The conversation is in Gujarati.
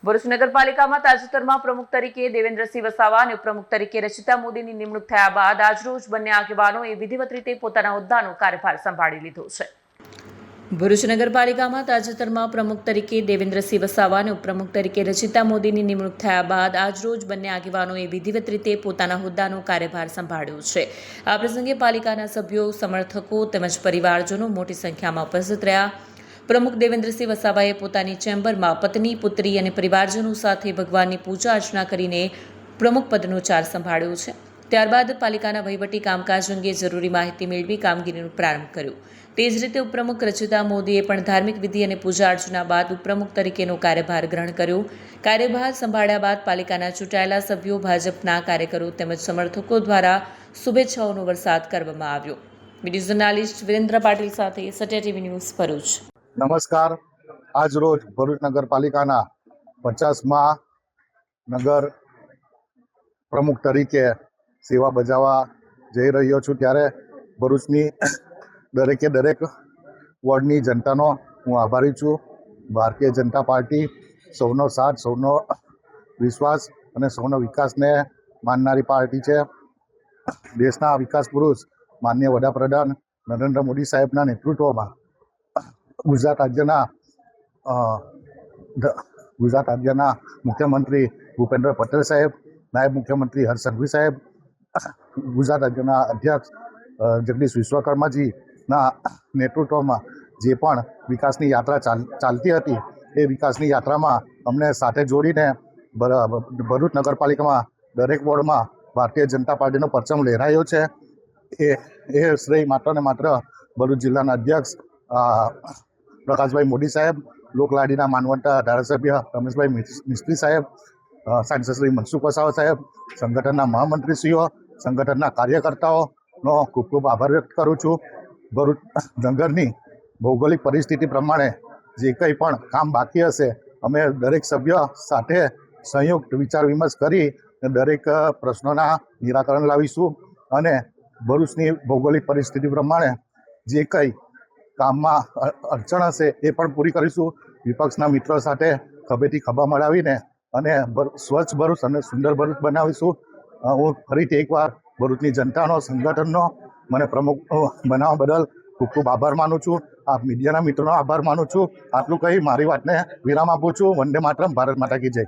ભરૂચ નગરપાલિકામાં તાજેતરમાં પ્રમુખ તરીકે દેવેન્દ્રસિંહ વસાવા અને ઉપપ્રમુખ તરીકે રચિતા મોદીની નિમણૂક થયા બાદ આજરોજ બંને આગેવાનોએ વિધિવત રીતે પોતાના હોદ્દાનો કાર્યભાર સંભાળી લીધો છે। ભરૂચ નગરપાલિકામાં તાજેતરમાં પ્રમુખ તરીકે દેવેન્દ્રસિંહ વસાવા અને ઉપપ્રમુખ તરીકે રચિતા મોદીની નિમણૂક થયા બાદ આજરોજ બંને આગેવાનોએ વિધિવત રીતે પોતાના હોદ્દાનો કાર્યભાર સંભાળ્યો છે। આ પ્રસંગે પાલિકાના સભ્યો, સમર્થકો તેમજ પરિવારજનો મોટી સંખ્યામાં ઉપસ્થિત રહ્યા। પ્રમુખ દેવેન્દ્રસિંહ વસાવાએ પોતાની ચેમ્બરમાં પત્ની, પુત્રી અને પરિવારજનો સાથે ભગવાનની પૂજા અર્ચના કરીને પ્રમુખ પદનો ચાર્જ સંભાળ્યો છે। ત્યારબાદ પાલિકાના વહીવટી કામકાજ અંગે જરૂરી માહિતી મેળવી કામગીરીનો પ્રારંભ કર્યો। તે જ રીતે ઉપપ્રમુખ રચિતા મોદીએ પણ ધાર્મિક વિધિ અને પૂજા અર્ચના બાદ ઉપપ્રમુખ તરીકેનો કાર્યભાર ગ્રહણ કર્યો। કાર્યભાર સંભાળ્યા બાદ પાલિકાના ચૂંટાયેલા સભ્યો, ભાજપના કાર્યકરો તેમજ સમર્થકો દ્વારા શુભેચ્છાઓનો વરસાદ કરવામાં આવ્યો। વિડીયો જર્નાલિસ્ટ વિરેન્દ્ર પાટીલ સાથે સત્ય ટીવી ન્યૂઝ ભરૂચ। નમસ્કાર। આજ રોજ ભરૂચ નગરપાલિકાના 50મા નગર પ્રમુખ તરીકે સેવા બજાવવા જઈ રહ્યો છું, ત્યારે ભરૂચની દરેકે દરેક વોર્ડની જનતાનો હું આભારી છું। ભારતીય જનતા પાર્ટી સૌનો સાથ, સૌનો વિશ્વાસ અને સૌનો વિકાસને માનનારી પાર્ટી છે। દેશના વિકાસ પુરુષ માનનીય વડાપ્રધાન નરેન્દ્ર મોદી સાહેબના નેતૃત્વમાં ગુજરાત રાજ્યના મુખ્યમંત્રી ભૂપેન્દ્ર પટેલ સાહેબ, નાયબ મુખ્યમંત્રી હર્ષ સંઘવી સાહેબ, ગુજરાત રાજ્યના અધ્યક્ષ જગદીશ વિશ્વકર્માજીના નેતૃત્વમાં જે પણ વિકાસની યાત્રા ચાલતી હતી, એ વિકાસની યાત્રામાં અમને સાથે જોડીને ભરૂચ નગરપાલિકામાં દરેક વોર્ડમાં ભારતીય જનતા પાર્ટીનો પરચમ લહેરાયો છે। એ શ્રેય માત્ર ને માત્ર ભરૂચ જિલ્લાના અધ્યક્ષ પ્રકાશભાઈ મોદી સાહેબ, લોકલાડીના માનવંતા ધારાસભ્ય રમેશભાઈ મિસ્ત્રી સાહેબ, સાંસદ શ્રી મનસુખ વસાવા સાહેબ, સંગઠનના મહામંત્રીશ્રીઓ, સંગઠનના કાર્યકર્તાઓનો ખૂબ ખૂબ આભાર વ્યક્ત કરું છું। ભરૂચ નગરની ભૌગોલિક પરિસ્થિતિ પ્રમાણે જે કંઈ પણ કામ બાકી હશે, અમે દરેક સભ્ય સાથે સંયુક્ત વિચાર વિમર્શ કરી દરેક પ્રશ્નોના નિરાકરણ લાવીશું અને ભરૂચની ભૌગોલિક પરિસ્થિતિ પ્રમાણે જે કંઈ કામમાં અડચણ હશે એ પણ પૂરી કરીશું। વિપક્ષના મિત્રો સાથે ખભેથી ખભા મળાવીને અને સ્વચ્છ ભરૂચ અને સુંદર ભરૂચ બનાવીશું। હું ફરીથી એકવાર ભરૂચની જનતાનો, સંગઠનનો મને પ્રમુખ બનાવવા બદલ ખૂબ ખૂબ આભાર માનું છું। આપ મીડિયાના મિત્રોનો આભાર માનું છું। આટલું કહી મારી વાતને વિરામ આપું છું। વંદે માતરમ, ભારત માતા કી જય।